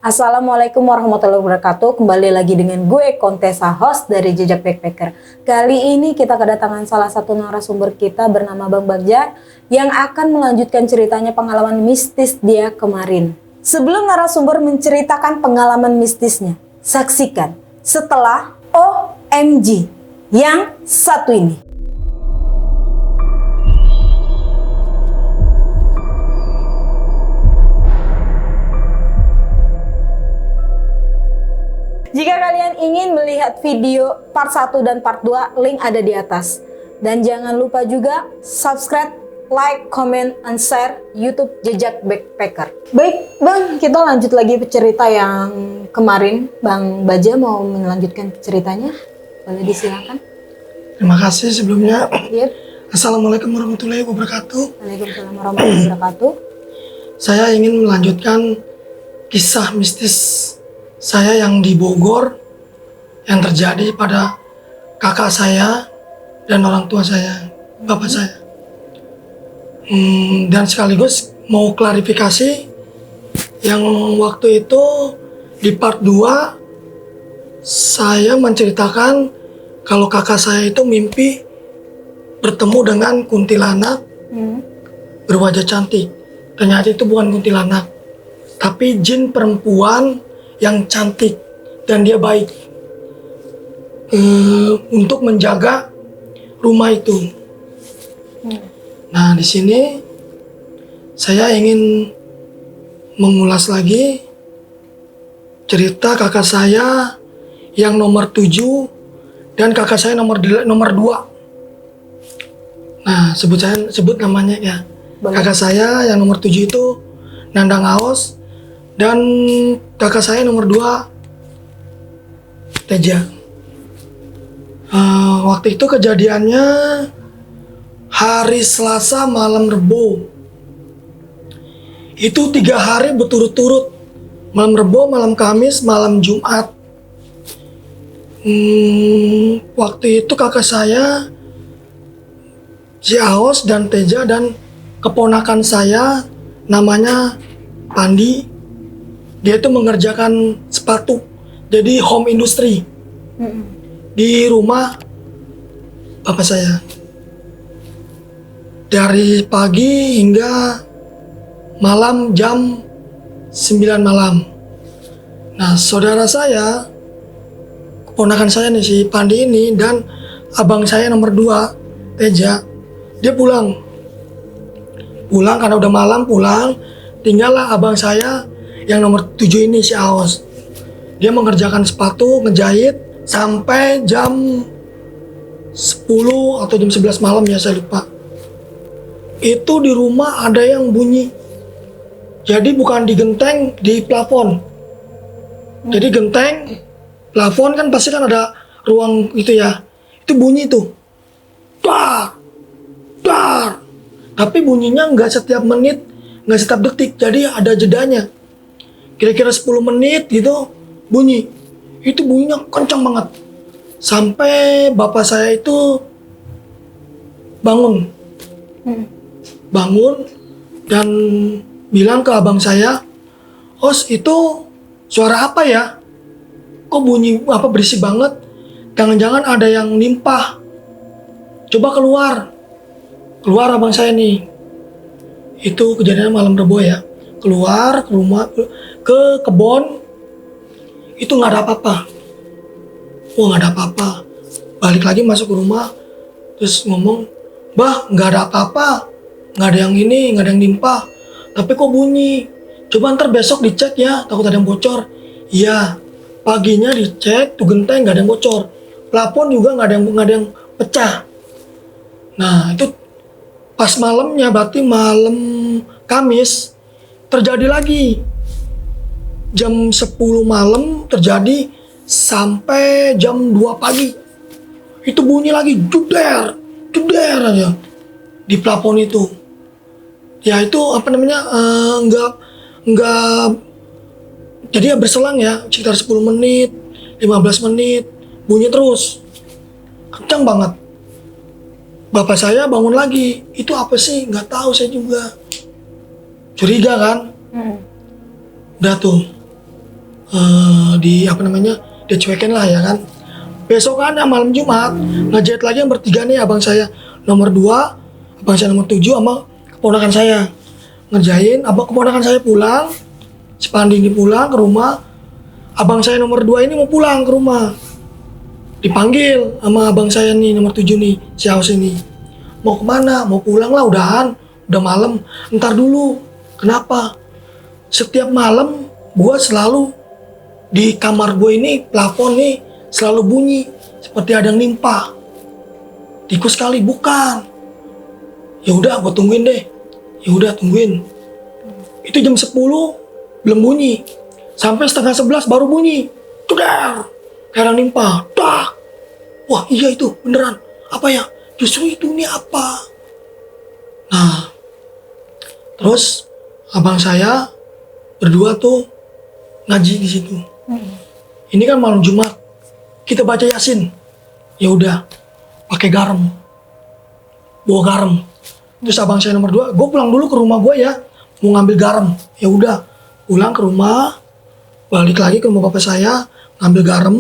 Assalamualaikum warahmatullahi wabarakatuh. Kembali lagi dengan gue Kontesa, host dari Jejak Backpacker. Kali ini kita kedatangan salah satu narasumber kita bernama Bang Bagja yang akan melanjutkan ceritanya pengalaman mistis dia kemarin. Sebelum narasumber menceritakan pengalaman mistisnya, saksikan setelah OMG yang satu ini. Jika kalian ingin melihat video part 1 dan part 2, link ada di atas. Dan jangan lupa juga subscribe, like, comment, and share YouTube Jejak Backpacker. Baik, Bang, kita lanjut lagi cerita yang kemarin. Bang Bagja mau melanjutkan ceritanya? Boleh disilakan. Terima kasih sebelumnya. Yep. Assalamualaikum warahmatullahi wabarakatuh. Waalaikumsalam warahmatullahi wabarakatuh. Saya ingin melanjutkan kisah mistis saya yang di Bogor yang terjadi pada kakak saya dan orang tua saya, bapak saya. Dan sekaligus mau klarifikasi yang waktu itu di part 2 saya menceritakan kalau kakak saya itu mimpi bertemu dengan kuntilanak berwajah cantik. Ternyata itu bukan kuntilanak, tapi jin perempuan yang cantik dan dia baik untuk menjaga rumah itu. Nah, di sini saya ingin mengulas lagi cerita kakak saya yang nomor 7 dan kakak saya nomor 2. Nah, sebut namanya ya. Boleh. Kakak saya yang nomor 7 itu Nandang Aos dan kakak saya nomor 2 Teja. Waktu itu kejadiannya hari Selasa malam Rebo. Itu 3 hari berturut-turut. Malam Rebo, malam Kamis, malam Jumat. Waktu itu kakak saya si Aos dan Teja dan keponakan saya namanya Pandi. Dia itu mengerjakan sepatu, jadi home industry di rumah bapak saya. Dari pagi hingga malam jam 9 malam. Nah, saudara saya, keponakan saya nih si Pandi ini dan abang saya nomor 2, Teja, dia pulang karena udah malam pulang. Tinggallah abang saya yang nomor 7 ini si Aos. Dia mengerjakan sepatu, ngejahit sampai jam 10 atau jam 11 malam ya, saya lupa. Itu di rumah ada yang bunyi. Jadi bukan di genteng, di plafon. Jadi genteng, plafon kan pasti kan ada ruang itu ya. Itu bunyi tuh. Dar, dar. Tapi bunyinya nggak setiap menit, nggak setiap detik. Jadi ada jedanya. Kira-kira 10 menit gitu bunyi. Itu bunyinya kencang banget. Sampai bapak saya itu bangun. Bangun dan bilang ke abang saya, "Os, itu suara apa ya? Kok bunyi apa berisik banget? Jangan-jangan ada yang nimpah. Coba keluar." Keluar abang saya nih. Itu kejadian malam Rebo ya. Keluar ke rumah, ke kebun, itu nggak ada apa-apa. Nggak ada apa-apa. Balik lagi masuk ke rumah, terus ngomong, "Bah, nggak ada apa-apa, nggak ada yang ini, nggak ada yang nimpa. Tapi kok bunyi? Coba ntar besok dicek ya, takut ada yang bocor." Iya, paginya dicek, tuh genteng nggak ada yang bocor, plafon juga nggak ada yang pecah. Nah, itu pas malamnya, berarti malam Kamis, terjadi lagi. Jam 10 malam terjadi sampai jam 2 pagi. Itu bunyi lagi, juder aja di plafon itu. Ya itu apa namanya, enggak, jadi ya berselang ya, sekitar 10 menit, 15 menit, bunyi terus. Kencang banget. Bapak saya bangun lagi, itu apa sih? Nggak tahu saya juga. Curiga kan? Udah tuh. dicuekin lah ya kan. Besokannya malam Jumat ngejahit lagi yang bertiga nih, abang saya nomor 2, abang saya nomor 7 sama keponakan saya ngerjain. Keponakan saya pulang, si Pandi ini pulang ke rumah, abang saya nomor 2 ini mau pulang ke rumah, dipanggil sama abang saya nih nomor 7 nih, si Aus ini, mau kemana? Mau pulang lah, udah malam. Ntar dulu. Kenapa? Setiap malam gua selalu di kamar gue ini, plafon nih selalu bunyi seperti ada yang nimpa. Tikus kali, bukan. Ya udah, gue tungguin deh. Ya udah, tungguin. Itu jam 10 belum bunyi. Sampai setengah 11 baru bunyi. Tudar. Kayak ada yang nimpa. Dak. Wah, iya itu beneran. Apa ya? Justru itu, ini apa? Nah, terus abang saya berdua tuh ngaji di situ. Ini kan malam Jumat, kita baca Yasin. Ya udah, pakai garam, bawa garam. Terus abang saya nomor 2, gue pulang dulu ke rumah gue ya, mau ngambil garam. Ya udah, pulang ke rumah, balik lagi ke rumah bapak saya, ngambil garam,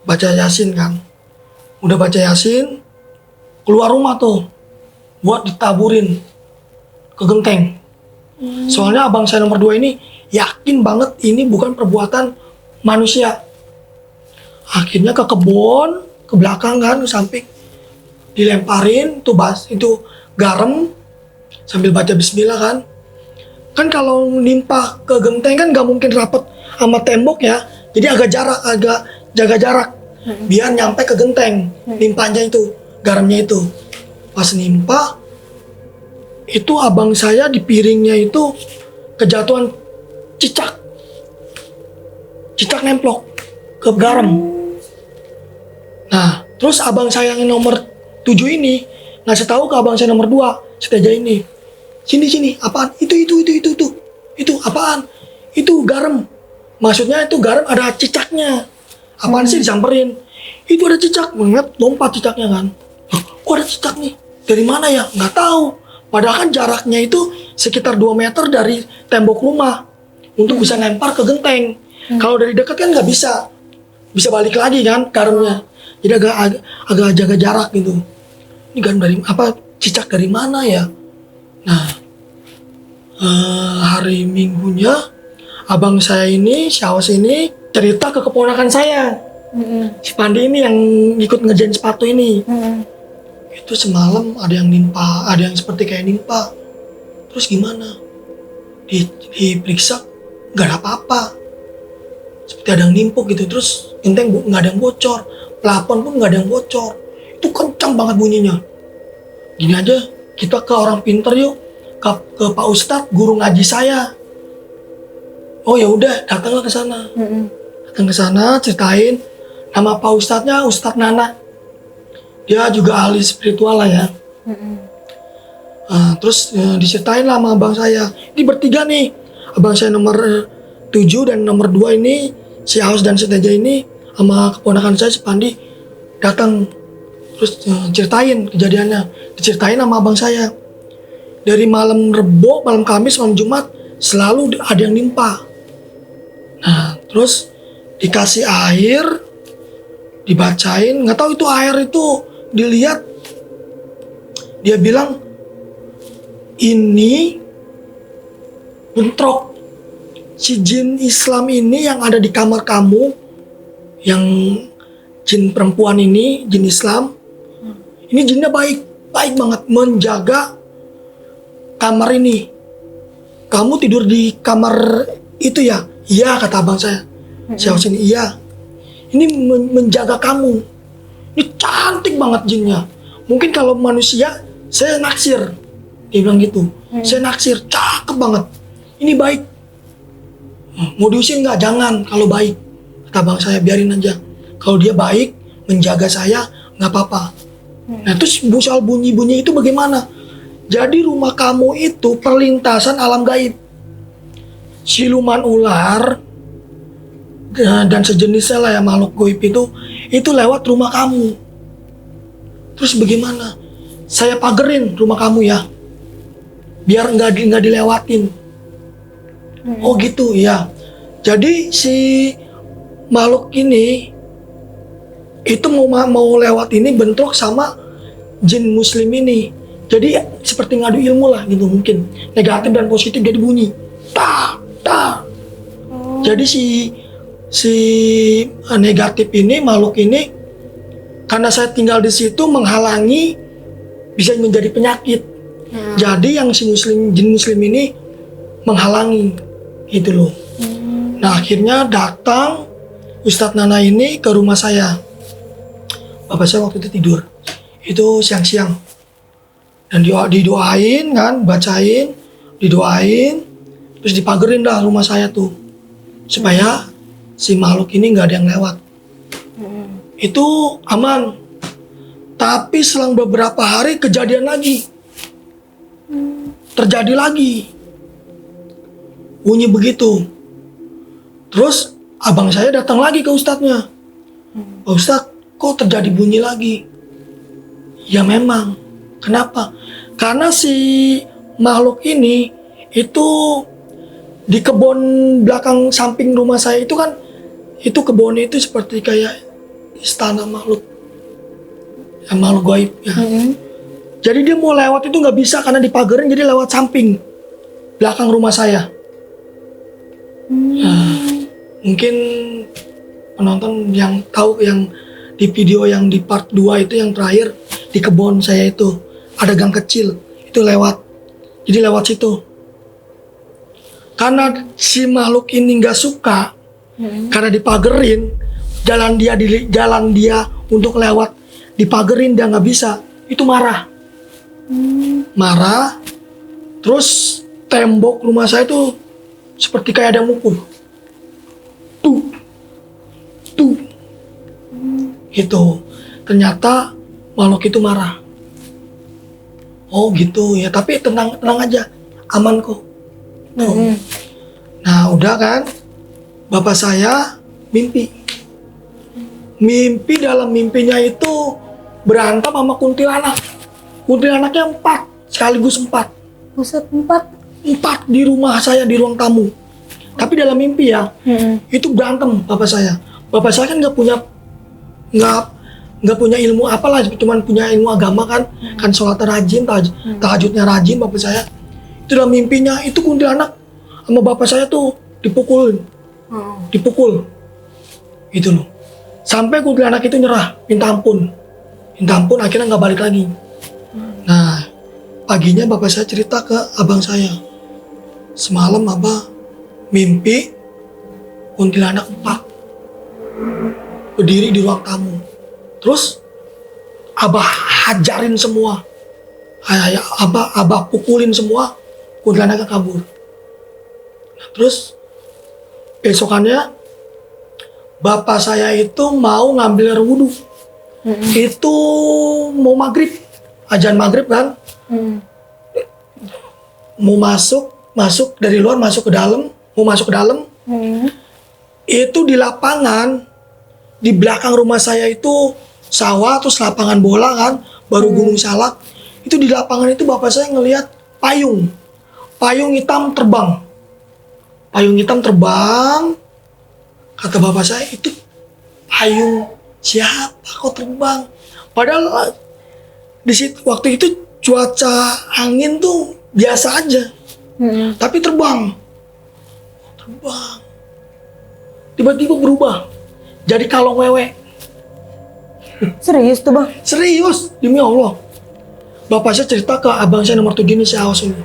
baca Yasin kan. Udah baca Yasin, keluar rumah tuh, buat ditaburin ke genteng. Soalnya abang saya nomor 2 ini yakin banget ini bukan perbuatan manusia. Akhirnya ke kebun, ke belakang kan, ke samping, dilemparin tuh itu garam sambil baca bismillah kan. Kan kalau nimpa ke genteng kan gak mungkin rapet sama tembok ya. Jadi agak jaga jarak biar nyampe ke genteng. Nimpanya itu, garamnya itu. Pas nimpa, itu abang saya di piringnya itu kejatuhan cicak nemplok ke garam. Nah, terus abang saya yang nomor 7 ini ngasih tahu ke abang saya nomor 2, si Teja ini, sini, apaan? Itu apaan? Itu garam. Maksudnya itu garam ada cicaknya. Apaan sih, disamperin? Itu ada cicak, mengingat lompat cicaknya kan. Kok ada cicak nih? Dari mana ya? Nggak tahu. Padahal kan jaraknya itu sekitar 2 meter dari tembok rumah untuk bisa lempar ke genteng. Kalau dari dekat kan nggak bisa balik lagi kan garamnya. Jadi agak jaga jarak gitu. Ini garam dari apa? Cicak dari mana ya? Nah, hari Minggunya abang saya ini, si Awas ini cerita ke keponakan saya, si Pandi ini yang ikut ngerjain sepatu ini. Itu semalam ada yang nimpa, ada yang seperti kayak nimpa. Terus gimana? Diperiksa nggak ada apa-apa, seperti ada yang nimpuk gitu. Terus genteng nggak ada yang bocor, plafon pun nggak ada yang bocor. Itu kencang banget bunyinya. Gini aja, kita ke orang pinter yuk, ke Pak Ustadz, guru ngaji saya. Oh ya udah, datanglah ke sana. Datang ke sana, ceritain. Nama Pak Ustadznya Ustadz Nana. Dia juga ahli spiritual lah ya. Terus diceritain lah sama abang saya. Ini bertiga nih, abang saya nomor 7 dan nomor 2 ini, si Aus dan si Teja ini, sama keponakan saya si Pandi datang. Terus ceritain kejadiannya, diceritain sama abang saya. Dari malam Rebo, malam Kamis, malam Jumat selalu ada yang nimpa. Nah, terus dikasih air, dibacain, nggak tahu itu air itu dilihat, dia bilang ini bentrok si jin Islam ini yang ada di kamar kamu, yang jin perempuan ini, jin Islam ini jinnya baik banget menjaga kamar ini. Kamu tidur di kamar itu ya? Iya, kata abang saya. Siapa sini? Iya. Ini menjaga kamu. Ini cantik banget jinnya. Mungkin kalau manusia, saya naksir. Dia bilang gitu. Saya naksir, cakep banget. Ini baik. Mau diusir nggak? Jangan, kalau baik. Kata abang saya, biarin aja. Kalau dia baik, menjaga saya, nggak apa-apa. Nah, terus soal bunyi-bunyi itu bagaimana? Jadi rumah kamu itu perlintasan alam gaib. Siluman ular dan sejenisnya lah ya, makhluk gaib itu lewat rumah kamu. Terus bagaimana? Saya pagerin rumah kamu ya, biar nggak dilewatin. Oh gitu ya. Jadi si makhluk ini itu mau lewat ini bentrok sama jin muslim ini. Jadi seperti ngadu ilmu lah gitu, mungkin negatif dan positif, jadi bunyi tak tak. Jadi si negatif ini, makhluk ini, karena saya tinggal di situ menghalangi, bisa menjadi penyakit. Jadi yang si jin muslim ini menghalangi gitu loh. Nah akhirnya datang Ustadz Nana ini ke rumah saya. Bapak saya waktu itu tidur, itu siang-siang, dan didoain kan, bacain, didoain, terus dipagerin dah rumah saya tuh, supaya si makhluk ini nggak ada yang lewat. Itu aman. Tapi selang beberapa hari kejadian lagi, terjadi lagi, bunyi begitu. Terus abang saya datang lagi ke ustadznya. Pak Ustadz, kok terjadi bunyi lagi? Ya memang. Kenapa? Karena si makhluk ini itu di kebun belakang samping rumah saya itu kan, itu kebunnya itu seperti kayak istana makhluk, ya, makhluk gaib ya. Jadi dia mau lewat itu nggak bisa karena dipagerin, jadi lewat samping belakang rumah saya. Nah, mungkin penonton yang tahu yang di video yang di part 2 itu yang terakhir, di kebun saya itu ada gang kecil, itu lewat. Jadi lewat situ. Karena si makhluk ini nggak suka, karena dipagerin, jalan dia untuk lewat dipagerin, dia nggak bisa, itu marah. Marah, terus tembok rumah saya itu seperti kayak ada mukul. Tuh. Gitu. Ternyata makhluk itu marah. Oh gitu ya, tapi tenang aja, aman kok. Tuh. Nah udah kan, bapak saya mimpi dalam mimpinya itu berantem sama kuntilanak. Kuntilanaknya 4, sekaligus 4. Buset, 4. 4 di rumah saya, di ruang tamu. Tapi dalam mimpi ya, itu berantem bapak saya. Bapak saya kan nggak punya ilmu apalah, cuman punya ilmu agama kan, kan sholat rajin, tahajudnya rajin bapak saya. Itu dalam mimpinya itu kuntilanak sama bapak saya tuh dipukul, gitu loh. Sampai kuntilanak itu nyerah, minta ampun, akhirnya nggak balik lagi. Nah paginya bapak saya cerita ke abang saya, semalam abah mimpi kuntilanak 4 berdiri di ruang tamu. Terus abah hajarin semua, abah pukulin semua, kuntilanaknya kabur. Nah, terus besokannya bapak saya itu mau ngambil air wudhu. Itu mau maghrib, azan maghrib kan, mau masuk dari luar, mau masuk ke dalam. Itu di lapangan di belakang rumah saya itu sawah, terus lapangan bola kan, baru Gunung Salak. Itu di lapangan itu bapak saya ngelihat payung hitam terbang. Kata bapak saya, itu payung siapa kok terbang? Padahal di situ waktu itu cuaca angin tuh biasa aja, tapi terbang. Tiba-tiba berubah jadi kalong wewe. Serius tuh bang? Serius, demi Allah. Bapak saya cerita ke abang saya nomor 7 ini, si Awas ini.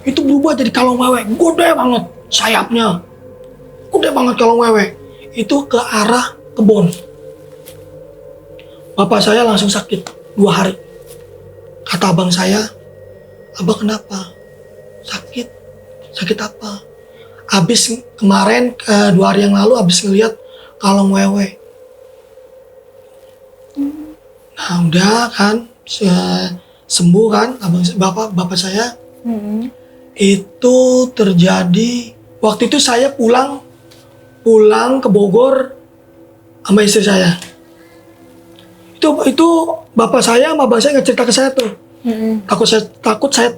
Itu berubah jadi kalong wewe, gede banget sayapnya. Gede banget kalong wewe. Itu ke arah kebun. Bapak saya langsung sakit 2 hari. Kata abang saya, abang kenapa? Sakit apa? Abis kemarin 2 hari yang lalu abis ngeliat kalong wewe. Nah udah kan, sembuh kan bapak saya. Itu terjadi waktu itu saya pulang ke Bogor sama istri saya. Itu bapak saya sama abang saya nggak cerita ke saya tuh. Takut saya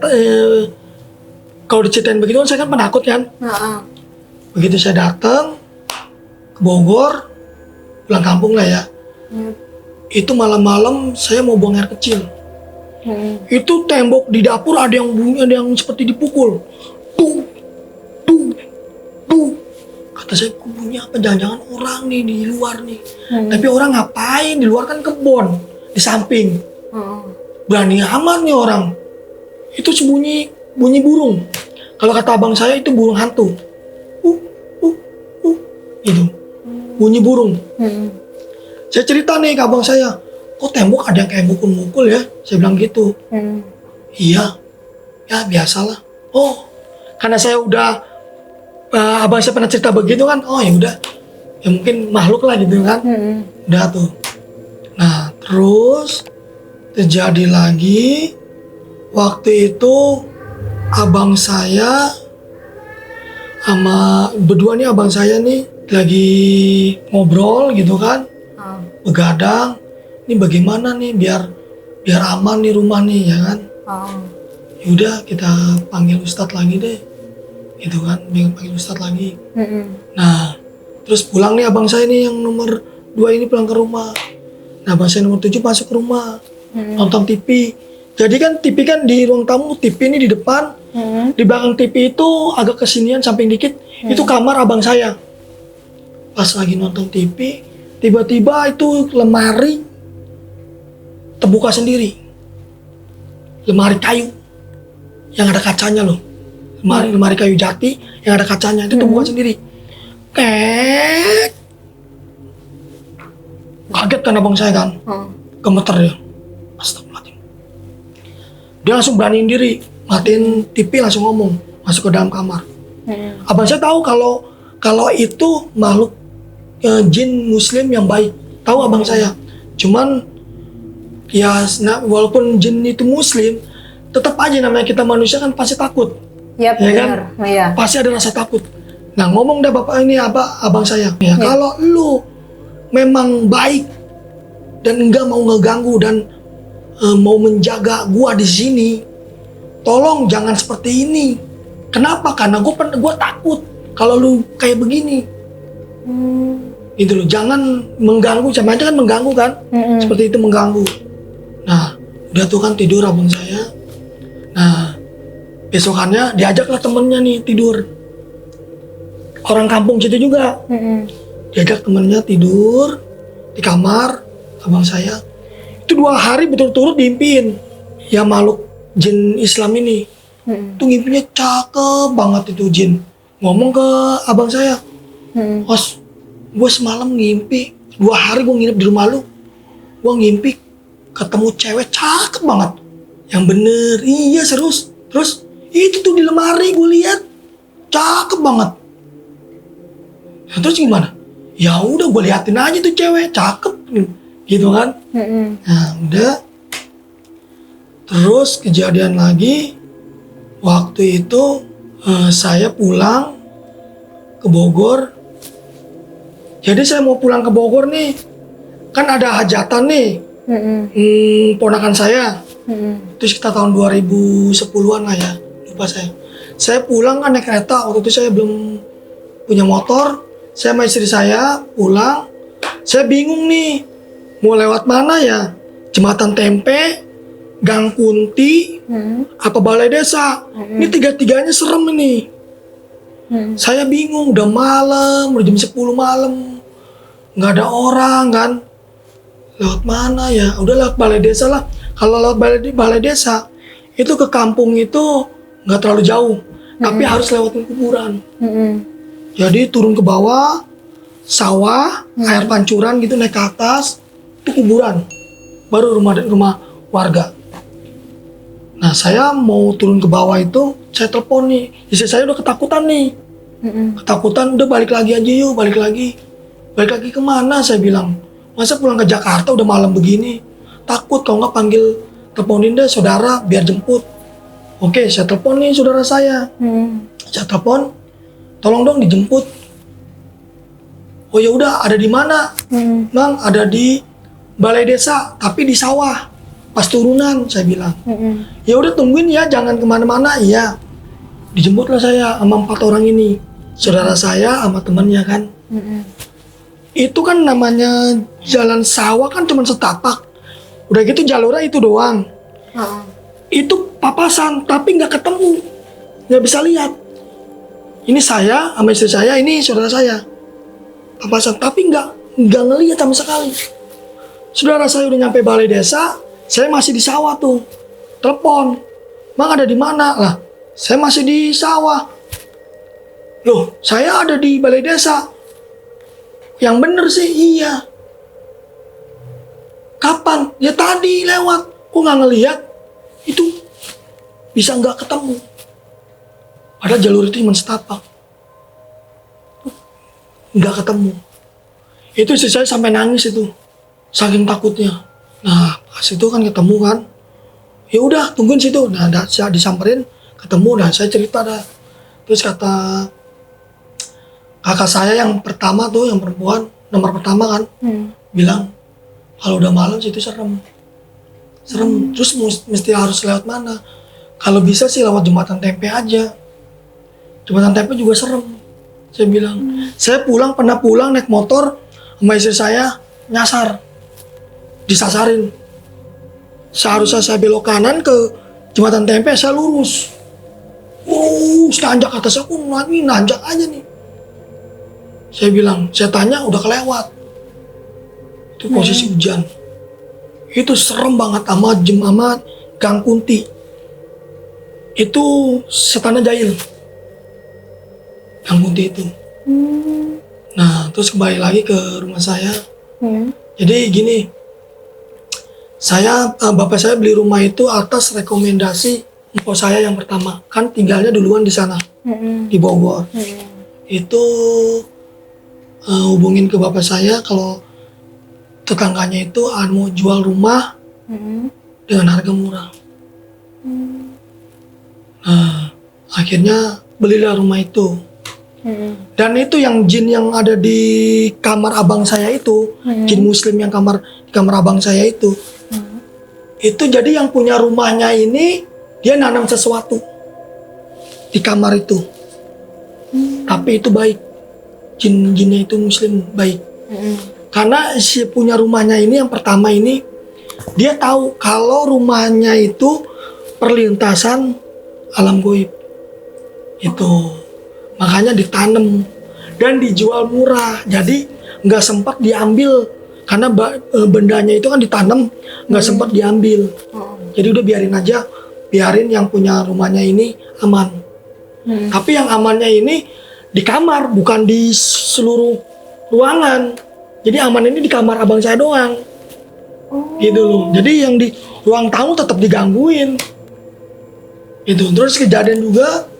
kalau diceritain begitu kan saya kan penakut kan. Begitu saya datang, Bogor, pulang kampung lah ya. Yap. Itu malam-malam saya mau buang air kecil. Itu tembok di dapur ada yang bunyi, ada yang seperti dipukul. Tuh, tuh, tuh. Kata saya, kok bunyi apa? Jangan-jangan orang nih di luar nih. Tapi orang ngapain? Di luar kan kebon, di samping. Berani amat nih orang. Itu bunyi burung. Kalau kata abang saya itu burung hantu. Gitu. Bunyi burung. Saya cerita nih ke abang saya, kok tembok ada yang kayak mukul-mukul ya? Saya bilang gitu. Iya, ya biasalah. Oh, karena saya udah abang saya pernah cerita begitu kan? Oh ya udah, ya mungkin makhluk lah gitu kan? Udah tuh. Nah terus terjadi lagi waktu itu abang saya sama berdua nih abang saya nih lagi ngobrol gitu kan? Begadang. Ini bagaimana nih biar aman nih rumah nih ya kan? Yaudah kita panggil Ustadz lagi deh, gitu kan? Panggil Ustadz lagi. Nah, terus pulang nih abang saya nih yang nomor 2 ini pulang ke rumah. Nah, abang saya nomor 7 masuk ke rumah, nonton TV. Jadi kan TV kan di ruang tamu, TV ini di depan, di belakang TV itu agak kesinian samping dikit, itu kamar abang saya. Pas lagi nonton TV, tiba-tiba itu lemari terbuka sendiri. Lemari kayu yang ada kacanya loh. Lemari kayu jati yang ada kacanya itu terbuka sendiri. Kaget kan abang saya kan. Gemeter dia. Astagfirullahaladzim. Dia langsung beraniin diri, matiin TV langsung ngomong, masuk ke dalam kamar. Abang saya tahu kalau itu makhluk jin muslim yang baik. Tahu abang saya. Cuman ya walaupun jin itu muslim, tetap aja namanya kita manusia kan pasti takut. Yap, ya kan? Iya. Pasti ada rasa takut. Nah ngomong dah bapak ini abang saya. Ya, kalau lu memang baik dan enggak mau ngeganggu dan mau menjaga gua di sini, tolong jangan seperti ini. Kenapa? Karena gua takut kalau lu kayak begini. Gitu loh, jangan mengganggu, sama aja kan mengganggu kan? Seperti itu mengganggu. Nah, udah tuh kan tidur abang saya. Nah, besokannya diajaklah temennya nih tidur. Orang kampung situ juga. Diajak temennya tidur di kamar abang saya. Itu 2 hari betul-betul diimpiin. Ya makhluk jin Islam ini. Itu ngimpinya cakep banget itu jin. Ngomong ke abang saya, "Os, gue semalam ngimpi, 2 hari gue nginep di rumah lu. Gue ngimpi ketemu cewek cakep banget. Yang bener, iya serius. Terus itu tuh di lemari gue lihat cakep banget. Nah, terus gimana? Ya udah gue liatin aja tuh cewek cakep, gitu kan? Nah udah. Terus kejadian lagi waktu itu saya pulang ke Bogor. Jadi saya mau pulang ke Bogor nih, kan ada hajatan nih. Ponakan saya. Itu sekitar tahun 2010-an lah ya, lupa saya. Saya pulang kan naik kereta, waktu itu saya belum punya motor. Saya sama istri saya pulang, saya bingung nih, mau lewat mana ya? Jembatan Tempe, Gang Kunti, apa Balai Desa? Ini 3-tiganya serem ini. Saya bingung, udah malam, udah jam 10 malam, nggak ada orang kan. Lewat mana ya? Udah lewat Balai Desa lah. Kalau lewat Balai Desa, itu ke kampung itu nggak terlalu jauh, tapi harus lewatin kuburan. Jadi turun ke bawah, sawah, air pancuran gitu, naik ke atas, itu kuburan. Baru rumah warga. Nah saya mau turun ke bawah itu, saya telepon nih, istri saya udah ketakutan nih. Ketakutan, udah balik lagi aja yuk, balik lagi. Balik lagi kemana saya bilang? Masa pulang ke Jakarta udah malam begini? Takut kalau nggak panggil, teleponin deh saudara biar jemput. Oke, saya telepon nih saudara saya. Saya telepon, tolong dong dijemput. Oh ya udah, ada di mana? Bang, ada di Balai Desa, tapi di sawah. Pas turunan, saya bilang. Ya udah tungguin ya, jangan kemana-mana. Iya. Dijemputlah saya sama 4 orang ini. Saudara saya sama temannya kan. Itu kan namanya jalan sawah kan cuma setapak. Udah gitu jalurnya itu doang. Heeh. Itu papasan tapi nggak ketemu, nggak bisa lihat. Ini saya sama istri saya, ini saudara saya. Papasan tapi nggak ngelihat sama sekali. Saudara saya udah nyampe balai desa, saya masih di sawah tuh. Telepon, "Bang ada di mana?" Lah, saya masih di sawah. Loh, saya ada di balai desa. Yang bener sih iya. Kapan? Ya tadi lewat. Kok nggak ngelihat? Itu bisa nggak ketemu. Padahal jalur itu cuma setapak. Nggak ketemu. Itu istri saya sampai nangis itu. Saking takutnya. Nah, pas itu kan ketemu kan. Ya udah, tungguin situ. Nah, saya disamperin, ketemu, dan saya cerita dah. Terus kata kakak saya yang pertama tuh, yang perempuan, nomor pertama kan, bilang, kalau udah malam situ serem. Serem. Terus mesti harus lewat mana? Kalau bisa sih lewat jembatan Tempe aja. Jembatan Tempe juga serem. Saya bilang, saya pernah pulang naik motor sama istri saya, nyasar. Disasarin. Seharusnya saya belok kanan ke jembatan Tempe, saya lurus. Nanjak atas aku, ini nanjak aja nih. Saya bilang, saya tanya udah kelewat. Itu posisi hujan. Itu serem banget sama Gang Kunti. Itu setanah jahil. Gang Kunti itu. Nah, terus kembali lagi ke rumah saya. Jadi gini, bapak saya beli rumah itu atas rekomendasi mpok saya yang pertama. Kan tinggalnya duluan di sana, di Bogor. Itu hubungin ke bapak saya kalau tetangganya itu mau jual rumah dengan harga murah. Nah, akhirnya belilah rumah itu. Dan itu yang jin yang ada di kamar abang saya itu, jin muslim yang di kamar abang saya itu jadi yang punya rumahnya ini, dia nanam sesuatu di kamar itu. Tapi itu baik, jinnya itu muslim baik. Karena si punya rumahnya ini yang pertama ini, dia tahu kalau rumahnya itu perlintasan alam goib. Itu makanya ditanam dan dijual murah. Jadi nggak sempat diambil karena bendanya itu kan ditanam, nggak sempat diambil. Jadi udah biarin yang punya rumahnya ini aman. Tapi yang amannya ini di kamar, bukan di seluruh ruangan. Jadi aman ini di kamar abang saya doang. Gitu loh. Jadi yang di ruang tamu tetap digangguin. Gitu. Terus kejadian juga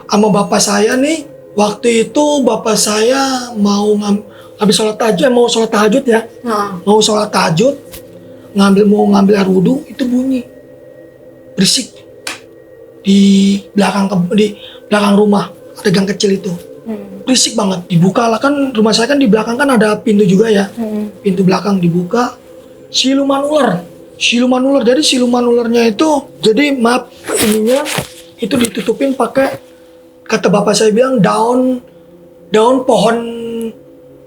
sama bapak saya nih. Waktu itu bapak saya mau habis sholat tahajud, mau sholat tahajud ya. Mau sholat tahajud, mau ngambil air wudhu, itu bunyi. Berisik. Di belakang rumah. Ada gang kecil itu. Berisik banget, dibuka lah, kan rumah saya kan di belakang kan ada pintu juga ya. Pintu belakang dibuka, siluman ular. Jadi siluman ularnya itu, jadi maaf ininya itu ditutupin pakai, kata bapak saya bilang, daun pohon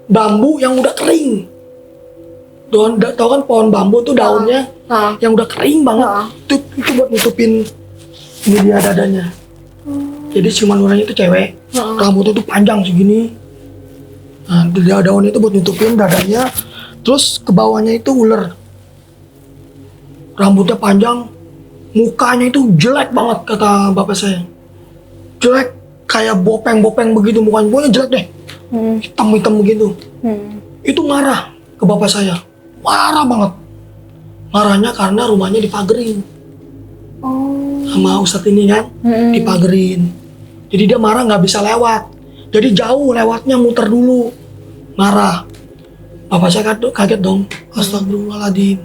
bambu yang udah kering. Tau kan pohon bambu tuh daunnya yang udah kering banget. Itu buat nutupin ini dia dadanya. Jadi siluman ularnya itu cewek, rambutnya tuh panjang segini. Nah, daunnya itu buat nutupin dadanya. Terus ke bawahnya itu ular. Rambutnya panjang, mukanya itu jelek banget kata bapak saya. Jelek, kayak bopeng begitu mukanya. Pokoknya jelek deh. Hitam begitu. Itu marah ke bapak saya. Marah banget. Marahnya karena rumahnya dipagerin. Sama ustadz ini kan, dipagerin. Jadi dia marah nggak bisa lewat. Jadi jauh lewatnya, muter dulu. Marah. Bapak saya kaget dong. Astagfirullahaladzim.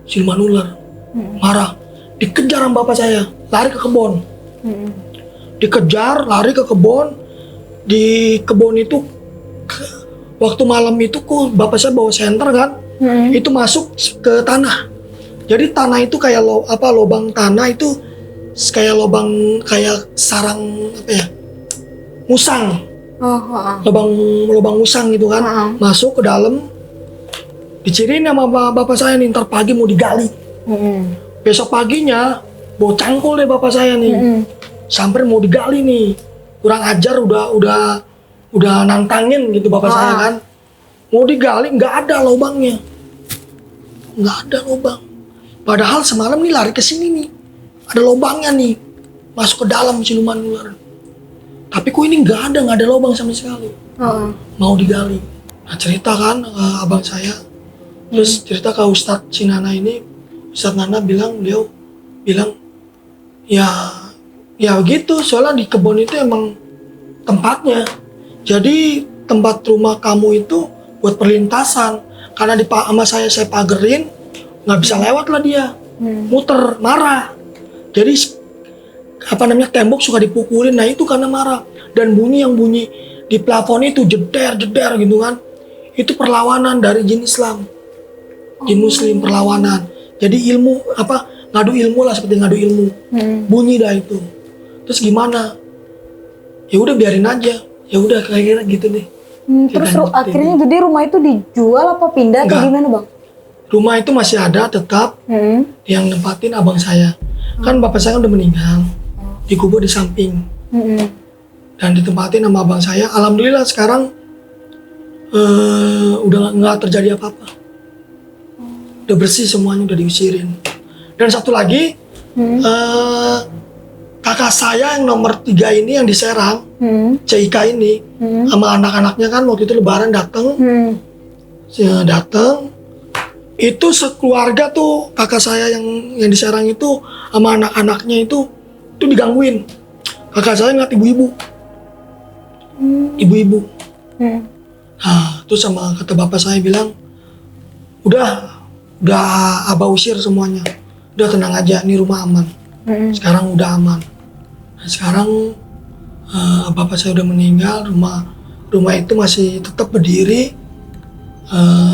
Siluman ular. Marah. Dikejar sama bapak saya. Lari ke kebun. Dikejar, lari ke kebun. Di kebun itu, waktu malam itu bapak saya bawa senter kan. Itu masuk ke tanah. Jadi tanah itu kayak lubang tanah itu kayak lubang, kayak sarang musang. lubang musang gitu kan. Masuk ke dalam, diciriin sama bapak saya nih, ntar pagi mau digali. Besok paginya bawa cangkul deh bapak saya nih, sampai mau digali nih, kurang ajar, udah nantangin gitu bapak saya kan. Mau digali nggak ada lubangnya, nggak ada lubang. Padahal semalam nih lari ke sini nih, ada lubangnya nih, masuk ke dalam siluman ular. Tapi kok ini nggak ada lubang sama sekali. Mau digali. Nah cerita kan ke abang saya, terus cerita ke Ustadz si Nana ini. Ustadz Nana bilang ya begitu, soalnya di kebun itu emang tempatnya. Jadi tempat rumah kamu itu buat perlintasan. Karena sama saya pagerin, nggak bisa lewat lah dia, muter, marah. Jadi tembok suka dipukulin. Nah itu karena marah. Dan yang bunyi di plafon itu jeder gitu kan. Itu perlawanan dari jin Islam, jin Muslim, perlawanan. Jadi ngadu ilmu lah, seperti ngadu ilmu. Bunyi dah itu. Terus gimana? Ya udah biarin aja. Ya udah kayak gitu deh. Terus akhirnya jadi rumah itu dijual apa pindah atau gimana bang? Rumah itu masih ada tetap, yang nempatin abang saya. Kan bapak saya udah meninggal, dikubur di samping. Dan ditempatin sama abang saya. Alhamdulillah sekarang udah nggak terjadi apa-apa. Udah bersih semuanya, udah diusirin. Dan satu lagi, kakak saya yang nomor 3 ini yang di Serang, CIK ini, sama anak-anaknya kan waktu itu lebaran datang, itu sekeluarga tuh kakak saya yang di Serang itu sama anak-anaknya itu digangguin. Kakak saya ngeliat ibu-ibu. Nah, terus sama kata bapak saya bilang, udah abah usir semuanya. Udah tenang aja, ini rumah aman. Sekarang udah aman. Nah, sekarang bapak saya udah meninggal, rumah itu masih tetap berdiri,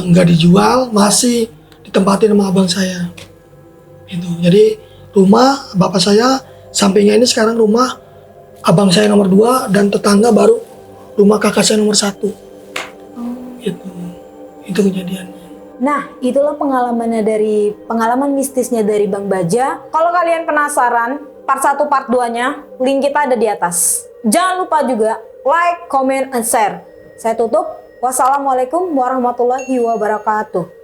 nggak dijual, masih ditempatin sama abang saya. Gitu. Jadi rumah bapak saya sampingnya ini sekarang rumah abang saya nomor 2 dan tetangga baru rumah kakak saya nomor 1. Gitu. Itu kejadiannya. Nah, itulah pengalaman mistisnya dari Bang Baja. Kalau kalian penasaran, part 1, part 2-nya, link kita ada di atas. Jangan lupa juga like, comment, and share. Saya tutup. Wassalamualaikum warahmatullahi wabarakatuh.